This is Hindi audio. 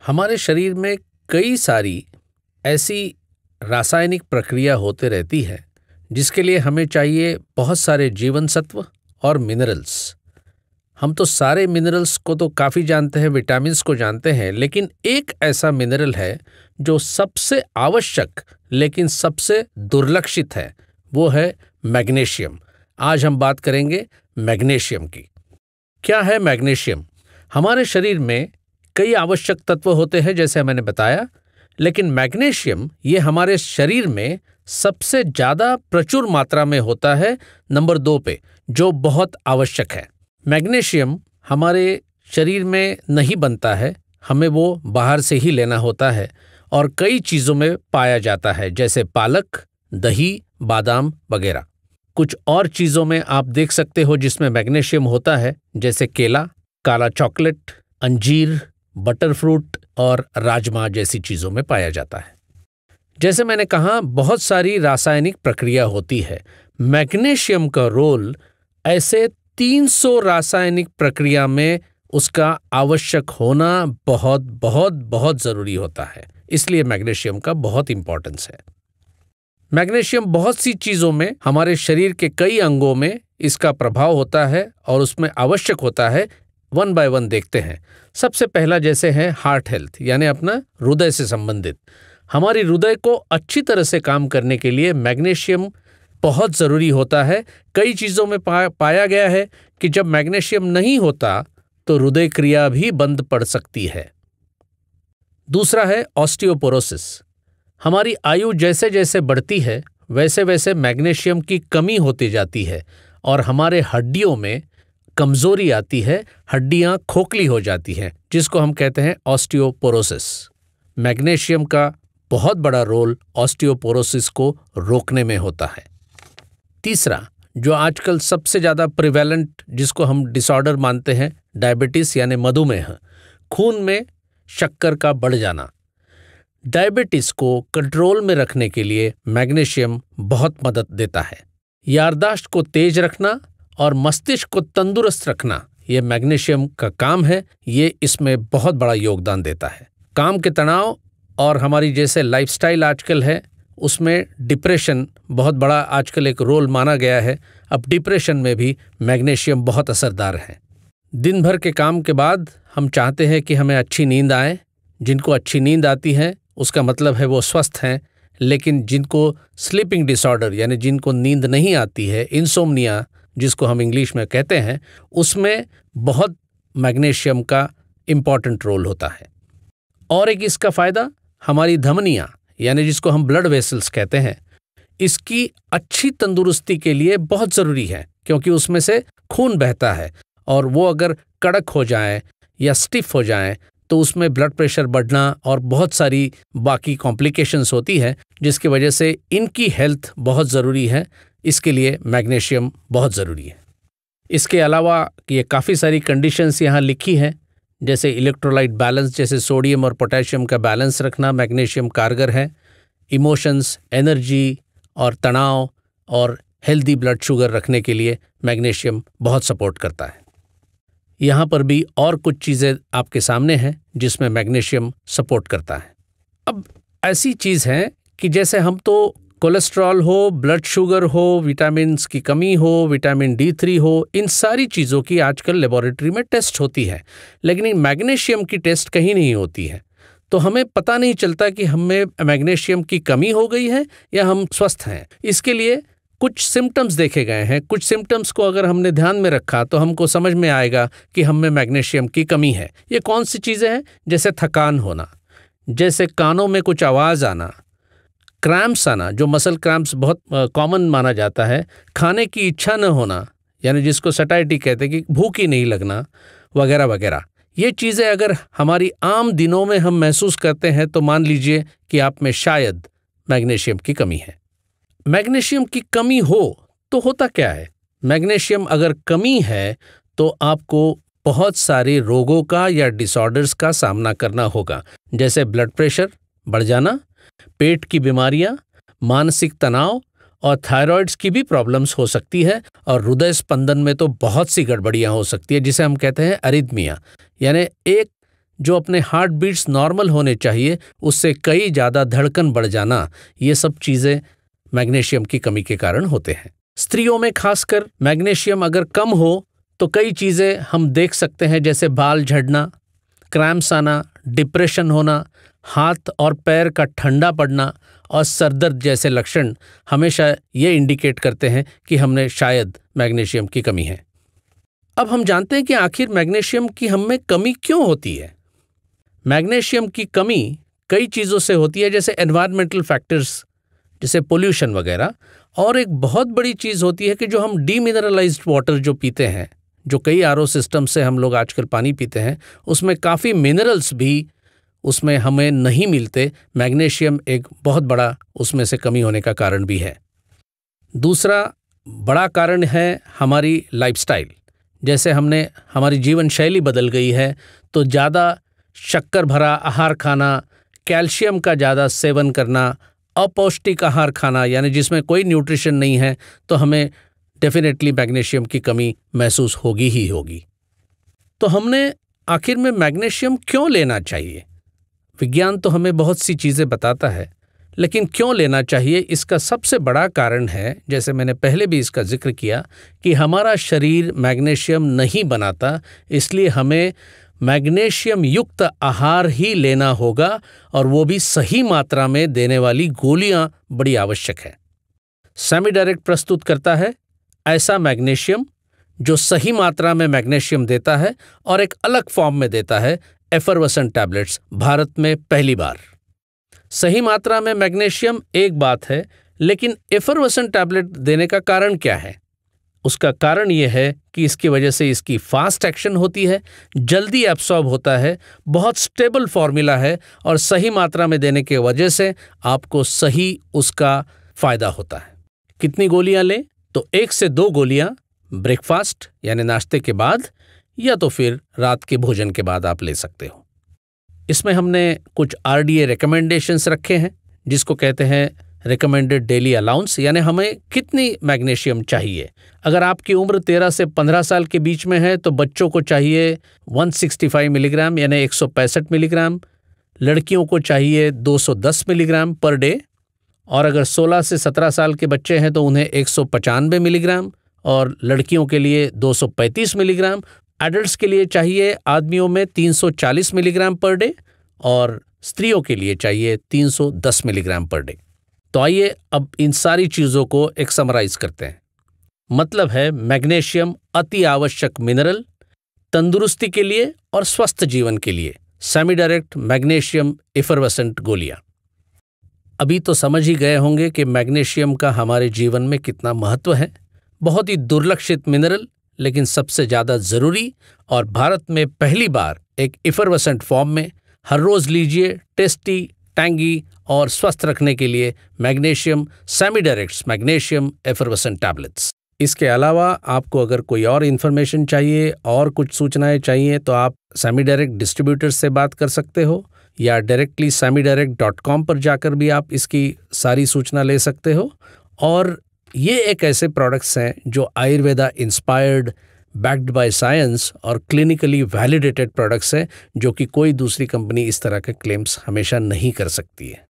हमारे शरीर में कई सारी ऐसी रासायनिक प्रक्रिया होते रहती है जिसके लिए हमें चाहिए बहुत सारे जीवन सत्व और मिनरल्स। हम तो सारे मिनरल्स को तो काफ़ी जानते हैं, विटामिन्स को जानते हैं, लेकिन एक ऐसा मिनरल है जो सबसे आवश्यक लेकिन सबसे दुर्लक्षित है, वो है मैग्नीशियम। आज हम बात करेंगे मैग्नीशियम की। क्या है मैग्नीशियम? हमारे शरीर में कई आवश्यक तत्व होते हैं जैसे मैंने बताया, लेकिन मैग्नीशियम ये हमारे शरीर में सबसे ज़्यादा प्रचुर मात्रा में होता है नंबर 2 पे, जो बहुत आवश्यक है। मैग्नीशियम हमारे शरीर में नहीं बनता है, हमें वो बाहर से ही लेना होता है और कई चीज़ों में पाया जाता है जैसे पालक, दही, बादाम वगैरह। कुछ और चीज़ों में आप देख सकते हो जिसमें मैग्नीशियम होता है जैसे केला, काला चॉकलेट, अंजीर, बटर फ्रूट और राजमा जैसी चीज़ों में पाया जाता है। जैसे मैंने कहा, बहुत सारी रासायनिक प्रक्रिया होती है। मैग्नीशियम का रोल ऐसे 300 रासायनिक प्रक्रिया में उसका आवश्यक होना बहुत बहुत बहुत ज़रूरी होता है। इसलिए मैग्नीशियम का बहुत इंपॉर्टेंस है। मैग्नीशियम बहुत सी चीज़ों में, हमारे शरीर के कई अंगों में इसका प्रभाव होता है और उसमें आवश्यक होता है। वन बाय वन देखते हैं। सबसे पहला जैसे है हार्ट हेल्थ, यानी अपना हृदय से संबंधित। हमारी हृदय को अच्छी तरह से काम करने के लिए मैग्नीशियम बहुत ज़रूरी होता है। कई चीज़ों में पाया गया है कि जब मैग्नीशियम नहीं होता तो हृदय क्रिया भी बंद पड़ सकती है। दूसरा है ऑस्टियोपोरोसिस। हमारी आयु जैसे जैसे बढ़ती है वैसे वैसे मैग्नीशियम की कमी होती जाती है और हमारे हड्डियों में कमज़ोरी आती है, हड्डियां खोखली हो जाती हैं, जिसको हम कहते हैं ऑस्टियोपोरोसिस। मैग्नीशियम का बहुत बड़ा रोल ऑस्टियोपोरोसिस को रोकने में होता है। तीसरा, जो आजकल सबसे ज़्यादा प्रिवेलेंट, जिसको हम डिसऑर्डर मानते हैं, डायबिटीज़ यानी मधुमेह, खून में शक्कर का बढ़ जाना। डायबिटीज़ को कंट्रोल में रखने के लिए मैग्नीशियम बहुत मदद देता है। याददाश्त को तेज रखना और मस्तिष्क को तंदुरुस्त रखना, ये मैग्नीशियम का काम है। ये इसमें बहुत बड़ा योगदान देता है। काम के तनाव और हमारी जैसे लाइफस्टाइल आजकल है, उसमें डिप्रेशन बहुत बड़ा आजकल एक रोल माना गया है। अब डिप्रेशन में भी मैग्नीशियम बहुत असरदार है। दिन भर के काम के बाद हम चाहते हैं कि हमें अच्छी नींद आए। जिनको अच्छी नींद आती है उसका मतलब है वो स्वस्थ हैं, लेकिन जिनको स्लीपिंग डिसऑर्डर यानी जिनको नींद नहीं आती है, इंसोम्निया जिसको हम इंग्लिश में कहते हैं, उसमें बहुत मैग्नीशियम का इम्पॉर्टेंट रोल होता है। और एक इसका फ़ायदा, हमारी धमनियाँ यानी जिसको हम ब्लड वेसल्स कहते हैं, इसकी अच्छी तंदुरुस्ती के लिए बहुत ज़रूरी है, क्योंकि उसमें से खून बहता है और वो अगर कड़क हो जाए या स्टिफ हो जाए तो उसमें ब्लड प्रेशर बढ़ना और बहुत सारी बाकी कॉम्प्लिकेशंस होती है, जिसकी वजह से इनकी हेल्थ बहुत ज़रूरी है। इसके लिए मैग्नीशियम बहुत ज़रूरी है। इसके अलावा ये काफ़ी सारी कंडीशंस यहाँ लिखी हैं, जैसे इलेक्ट्रोलाइट बैलेंस, जैसे सोडियम और पोटेशियम का बैलेंस रखना मैग्नीशियम कारगर है। इमोशंस, एनर्जी और तनाव और हेल्दी ब्लड शुगर रखने के लिए मैग्नीशियम बहुत सपोर्ट करता है। यहाँ पर भी और कुछ चीज़ें आपके सामने हैं जिसमें मैग्नीशियम सपोर्ट करता है। अब ऐसी चीज़ है कि जैसे हम तो कोलेस्ट्रॉल हो, ब्लड शुगर हो, विटामिन्स की कमी हो, विटामिन D3 हो, इन सारी चीज़ों की आजकल लेबोरेटरी में टेस्ट होती है, लेकिन मैग्नीशियम की टेस्ट कहीं नहीं होती है। तो हमें पता नहीं चलता कि हमें मैग्नीशियम की कमी हो गई है या हम स्वस्थ हैं। इसके लिए कुछ सिम्टम्स देखे गए हैं। कुछ सिम्टम्स को अगर हमने ध्यान में रखा तो हमको समझ में आएगा कि हमें मैग्नीशियम की कमी है। ये कौन सी चीज़ें हैं? जैसे थकान होना, जैसे कानों में कुछ आवाज़ आना, क्रैम्प्स आना, जो मसल क्रैम्प्स बहुत कॉमन माना जाता है, खाने की इच्छा न होना, यानी जिसको सटाइटी कहते हैं कि भूख ही नहीं लगना, वगैरह वगैरह। ये चीज़ें अगर हमारी आम दिनों में हम महसूस करते हैं तो मान लीजिए कि आप में शायद मैग्नीशियम की कमी है। मैग्नीशियम की कमी हो तो होता क्या है? मैग्नीशियम अगर कमी है तो आपको बहुत सारे रोगों का या डिसऑर्डर्स का सामना करना होगा, जैसे ब्लड प्रेशर बढ़ जाना, पेट की बीमारियां, मानसिक तनाव और थायराइड्स की भी प्रॉब्लम्स हो सकती है। और हृदय स्पंदन में तो बहुत सी गड़बड़ियां हो सकती है, जिसे हम कहते हैं अरिथमिया, यानी एक जो अपने हार्ट बीट्स नॉर्मल होने चाहिए उससे कई ज़्यादा धड़कन बढ़ जाना, ये सब चीज़ें मैग्नीशियम की कमी के कारण होते हैं। स्त्रियों में खासकर मैग्नीशियम अगर कम हो तो कई चीज़ें हम देख सकते हैं, जैसे बाल झड़ना, क्रैम्प्स आना, डिप्रेशन होना, हाथ और पैर का ठंडा पड़ना और सरदर्द जैसे लक्षण हमेशा ये इंडिकेट करते हैं कि हमने शायद मैग्नीशियम की कमी है। अब हम जानते हैं कि आखिर मैग्नीशियम की हम में कमी क्यों होती है। मैग्नीशियम की कमी कई चीज़ों से होती है, जैसे एनवायरमेंटल फैक्टर्स, जैसे पोल्यूशन वगैरह, और एक बहुत बड़ी चीज़ होती है कि जो हम डीमिनरलाइज्ड वाटर जो पीते हैं, जो कई आरओ सिस्टम से हम लोग आजकल पानी पीते हैं, उसमें काफ़ी मिनरल्स भी उसमें हमें नहीं मिलते। मैग्नीशियम एक बहुत बड़ा उसमें से कमी होने का कारण भी है। दूसरा बड़ा कारण है हमारी लाइफस्टाइल। जैसे हमारी जीवन शैली बदल गई है, तो ज़्यादा शक्कर भरा आहार खाना, कैल्शियम का ज़्यादा सेवन करना, अपौष्टिक आहार खाना, यानी जिसमें कोई न्यूट्रिशन नहीं है, तो हमें डेफिनेटली मैग्नीशियम की कमी महसूस होगी ही होगी। तो हमने आखिर में मैग्नीशियम क्यों लेना चाहिए? विज्ञान तो हमें बहुत सी चीज़ें बताता है, लेकिन क्यों लेना चाहिए इसका सबसे बड़ा कारण है, जैसे मैंने पहले भी इसका जिक्र किया, कि हमारा शरीर मैग्नीशियम नहीं बनाता, इसलिए हमें मैग्नीशियम युक्त आहार ही लेना होगा, और वो भी सही मात्रा में देने वाली गोलियां बड़ी आवश्यक है। सेमी डायरेक्ट प्रस्तुत करता है ऐसा मैग्नीशियम जो सही मात्रा में मैग्नीशियम देता है और एक अलग फॉर्म में देता है, एफरवेसेंट टैबलेट्स, भारत में पहली बार। सही मात्रा में मैग्नीशियम एक बात है, लेकिन एफरवेसेंट टैबलेट देने का कारण क्या है? उसका कारण यह है कि इसकी वजह से इसकी फास्ट एक्शन होती है, जल्दी एब्सॉर्ब होता है, बहुत स्टेबल फॉर्मूला है, और सही मात्रा में देने की वजह से आपको सही उसका फायदा होता है। कितनी गोलियां लें? तो 1 से 2 गोलियां ब्रेकफास्ट यानी नाश्ते के बाद, या तो फिर रात के भोजन के बाद आप ले सकते हो। इसमें हमने कुछ RDA रिकमेंडेशंस रखे हैं, जिसको कहते हैं रिकमेंडेड डेली अलाउंस, यानी हमें कितनी मैग्नीशियम चाहिए। अगर आपकी उम्र 13 से 15 साल के बीच में है तो बच्चों को चाहिए 165 मिलीग्राम यानी 165 मिलीग्राम, लड़कियों को चाहिए 210 मिलीग्राम पर डे, और अगर 16 से 17 साल के बच्चे हैं तो उन्हें 195 मिलीग्राम, और लड़कियों के लिए 235 मिलीग्राम। एडल्ट्स के लिए चाहिए आदमियों में 340 मिलीग्राम पर डे, और स्त्रियों के लिए चाहिए 310 मिलीग्राम पर डे। तो आइए अब इन सारी चीज़ों को एक समराइज करते हैं। मतलब है मैग्नीशियम अति आवश्यक मिनरल, तंदुरुस्ती के लिए और स्वस्थ जीवन के लिए सेमी डायरेक्ट मैग्नीशियम एफरवेसेंट गोलियां। अभी तो समझ ही गए होंगे कि मैग्नीशियम का हमारे जीवन में कितना महत्व है। बहुत ही दुर्लक्षित मिनरल, लेकिन सबसे ज़्यादा ज़रूरी, और भारत में पहली बार एक एफरवेसेंट फॉर्म में। हर रोज़ लीजिए टेस्टी, टैंगी और स्वस्थ रखने के लिए magnesium semi directs magnesium effervescent tablets. इसके अलावा आपको अगर कोई और इन्फॉर्मेशन चाहिए और कुछ सूचनाएं चाहिए तो आप सेमी डायरेक्ट डिस्ट्रीब्यूटर्स से बात कर सकते हो, या डायरेक्टली semidirect.com पर जाकर भी आप इसकी सारी सूचना ले सकते हो। और ये एक ऐसे प्रोडक्ट्स हैं जो Ayurveda inspired, backed by science और क्लिनिकली वैलिडेटेड प्रोडक्ट्स हैं, जो कि कोई दूसरी कंपनी इस तरह के क्लेम्स हमेशा नहीं कर सकती है।